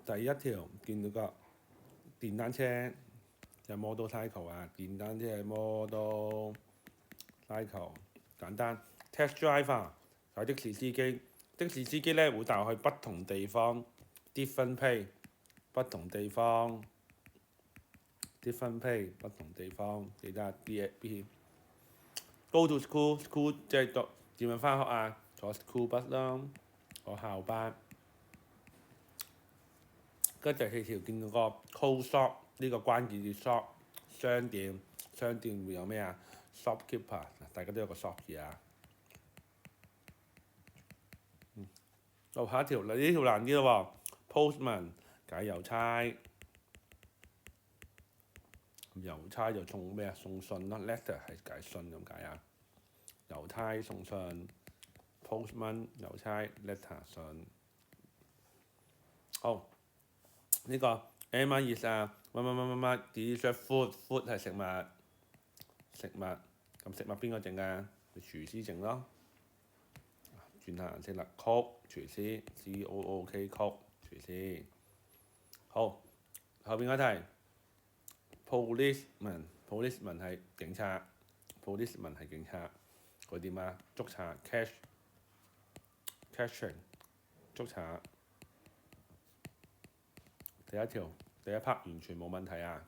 第一條見到個電單車有 motorcycle 啊，電單車係 motorcycle 簡單 test driver 係的士司機，的士司機咧會帶我去不同地方 different place 不同地方 different place 不同地方，記得 B go to school 即係讀點樣返學啊？坐 school bus 啦，坐校巴。跟住第四條見到個 cold shop 呢個關鍵字 shop 商店，商店會有咩啊 ？shopkeeper 大家都有個 shop 字啊。下一條呢條難啲咯喎 ，postman 解郵差，郵差就送咩啊？送信咯 ，letter 係解信咁解啊。郵差送信 ，postman 郵差 letter 信。好，呢個 M I is 啊，乜 delicious food 係食物，咁食物邊個整㗎？廚師整咯。轉下顏色啦，cook 廚師 ，COOK cook 廚師。好，後邊嗰題 policeman 係警察 ，policeman 係警察。佢點啊？捉賊 catching 捉賊。第一條第一 part 完全冇問題啊！